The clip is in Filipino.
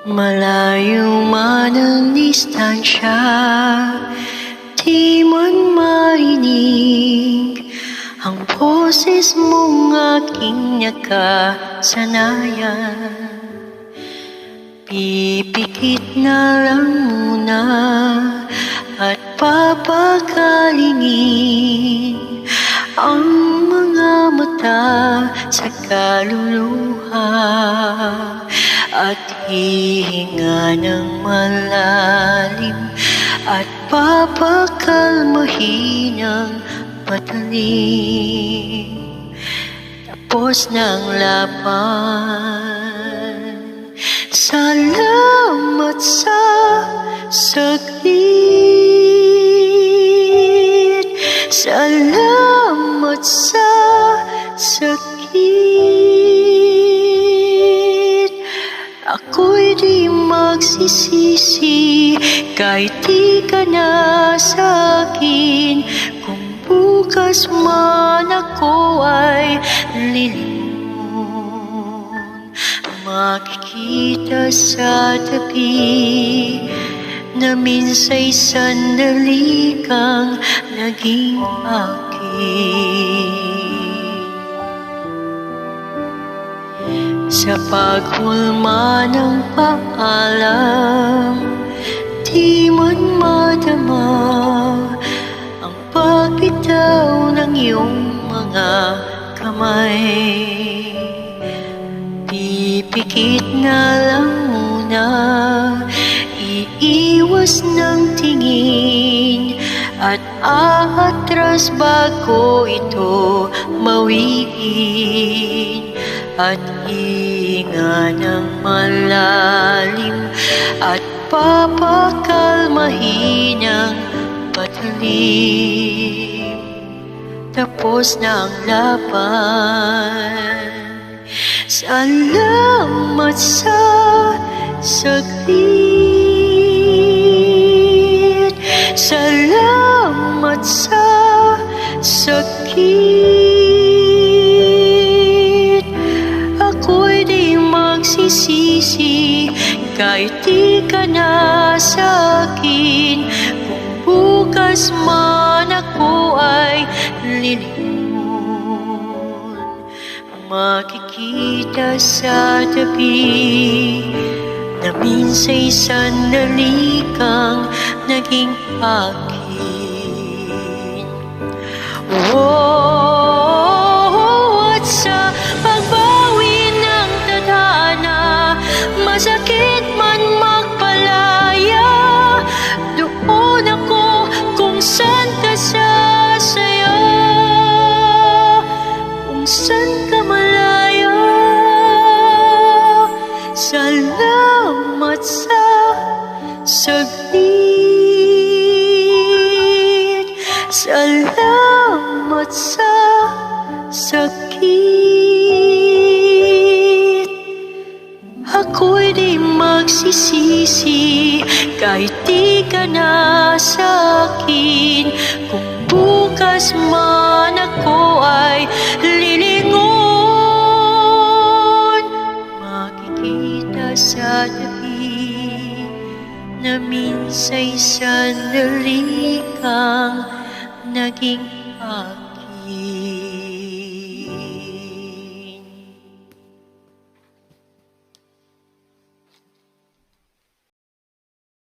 Malayo man ang distansya, di man marinig ang boses mong aking nakasanayan. Pipikit na lang muna at papagalingin ang mga mata sa kaluluha at hihinga ng malalim at papakalmahin ang patalim. Tapos ng laban, salamat sa saglit, salamat sa sakit. Ako'y di magsisisi kahit di ka na sa'kin. Kung bukas man ako ay lilingon, makikita sa tabi na minsa'y sandali kang naging akin. Sa paghulma ng paalam, di man madama ang pagbitaw ng iyong mga kamay. Pipikit na lang muna, iiwas ng tingin at aatras bago ito mawigin. At hihinga ng malalim at papakalmahin ang patalim. Tapos na ang laban, salamat sa saglit, salamat sa sakit. Ako'y di magsisisi kahit di ka na sa'kin. Kung bukas man ako ay lilingon, makikita sa tabi na minsa'y sandali kang naging akin. At sa pagbawi ng tadhana, masakit man magpalaya, doon ako kung saan ka sasaya, kung saan ka malaya. Salamat sa saglit, salamat sa sakit. Ako'y di magsisisi kahit di ka na sa'kin. Kung bukas man ako ay lilingon, makikita sa tabi na minsa'y sandali kang naging akin.